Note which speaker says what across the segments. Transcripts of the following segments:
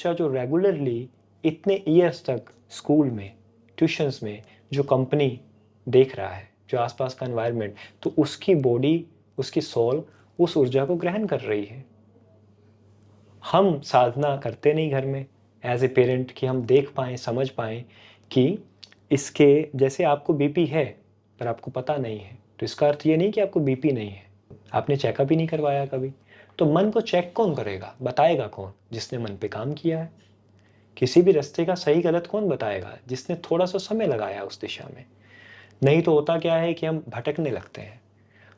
Speaker 1: बच्चा जो रेगुलरली इतने ईयर्स तक स्कूल में, ट्यूशन्स में जो कंपनी देख रहा है, जो आसपास का एनवायरनमेंट, तो उसकी बॉडी, उसकी सोल उस ऊर्जा को ग्रहण कर रही है। हम साधना करते नहीं घर में एज ए पेरेंट कि हम देख पाएँ, समझ पाएँ कि इसके जैसे आपको बीपी है पर आपको पता नहीं है, तो इसका अर्थ ये नहीं कि आपको बीपी नहीं है। आपने चेकअप ही नहीं करवाया कभी। तो मन को चेक कौन करेगा, बताएगा कौन? जिसने मन पे काम किया है। किसी भी रास्ते का सही गलत कौन बताएगा? जिसने थोड़ा-सा समय लगाया उस दिशा में। नहीं तो होता क्या है कि हम भटकने लगते हैं।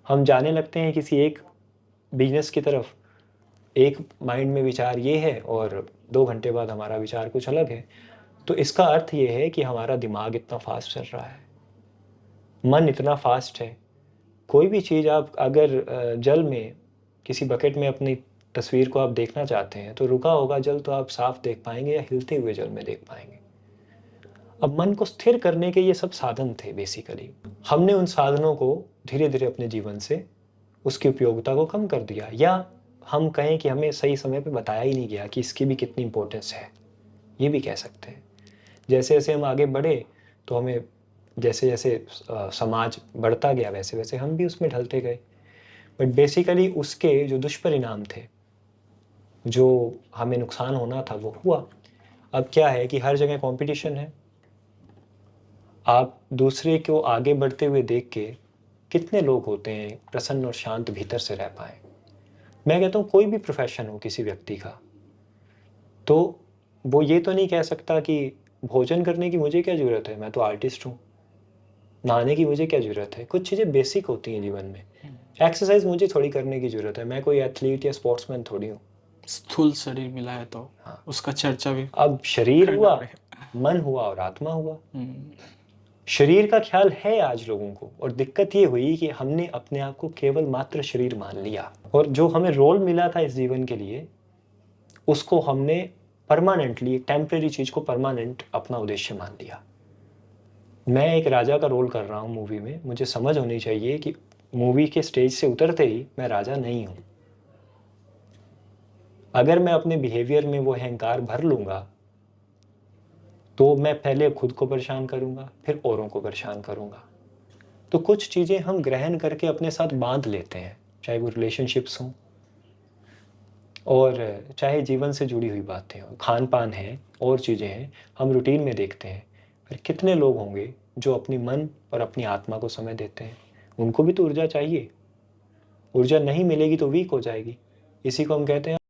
Speaker 1: हम जाने लगते हैं किसी एक बिज़नेस की तरफ, एक माइंड में विचार ये है और 2 घंटे बाद हमारा विचार कुछ अलग है। तो इसका अर्थ ये है कि हमारा दिमाग इतना फ़ास्ट चल रहा है, मन इतना फ़ास्ट है। कोई भी चीज़ आप अगर जल में, किसी बकेट में अपनी तस्वीर को आप देखना चाहते हैं, तो रुका होगा जल तो आप साफ देख पाएँगे या हिलते हुए जल में देख पाएँगे। अब मन को स्थिर करने के ये सब साधन थे बेसिकली। हमने उन साधनों को धीरे-धीरे अपने जीवन से उसकी उपयोगिता को कम कर दिया, या हम कहें कि हमें सही समय पे बताया ही नहीं गया कि इसकी भी कितनी इम्पोर्टेंस है, ये भी कह सकते हैं। जैसे-जैसे हम आगे बढ़े तो हमें जैसे-जैसे समाज बढ़ता गया वैसे-वैसे हम भी उसमें ढलते गए। बट बेसिकली उसके जो दुष्परिणाम थे, जो हमें नुकसान होना था वो हुआ। अब क्या है कि हर जगह कॉम्पिटिशन है। आप दूसरे को आगे बढ़ते हुए देख के कितने लोग होते हैं प्रसन्न और शांत भीतर से रह पाएँ? मैं कहता हूँ कोई भी प्रोफ़ेशन हो किसी व्यक्ति का, तो वो ये तो नहीं कह सकता कि भोजन करने की मुझे क्या ज़रूरत है, मैं तो आर्टिस्ट हूँ। नहाने की मुझे क्या ज़रूरत है? कुछ चीज़ें बेसिक होती हैं जीवन में।
Speaker 2: हुँ।
Speaker 1: एक्सरसाइज़ मुझे थोड़ी करने की ज़रूरत है, मैं कोई एथलीट या स्पोर्ट्समैन थोड़ी हूँ।
Speaker 2: स्थूल शरीर मिला है तो
Speaker 1: हाँ,
Speaker 2: उसका चर्चा भी
Speaker 1: अब शरीर
Speaker 2: करना
Speaker 1: हुआ,
Speaker 2: पड़ेगा।
Speaker 1: मन हुआ और आत्मा हुआ।
Speaker 2: हुँ,
Speaker 1: शरीर का ख़्याल है आज लोगों को, और दिक्कत ये हुई कि हमने अपने आप को केवल मात्र शरीर मान लिया, और जो हमें रोल मिला था इस जीवन के लिए, उसको हमने परमानेंटली, टेम्परेरी चीज़ को परमानेंट अपना उद्देश्य मान लिया। मैं एक राजा का रोल कर रहा हूँ मूवी में, मुझे समझ होनी चाहिए कि मूवी के स्टेज से उतरते ही मैं राजा नहीं हूँ। अगर मैं अपने बिहेवियर में वो अहंकार भर लूँगा, तो मैं पहले खुद को परेशान करूँगा, फिर औरों को परेशान करूँगा। तो कुछ चीज़ें हम ग्रहण करके अपने साथ बाँध लेते हैं, चाहे वो रिलेशनशिप्स हों और चाहे जीवन से जुड़ी हुई बातें हों, खान-पान है और चीज़ें हैं, हम रूटीन में देखते हैं। फिर कितने लोग होंगे जो अपनी मन और अपनी आत्मा को समय देते हैं? उनको भी तो ऊर्जा चाहिए। ऊर्जा नहीं मिलेगी तो वीक हो जाएगी। इसी को हम कहते हैं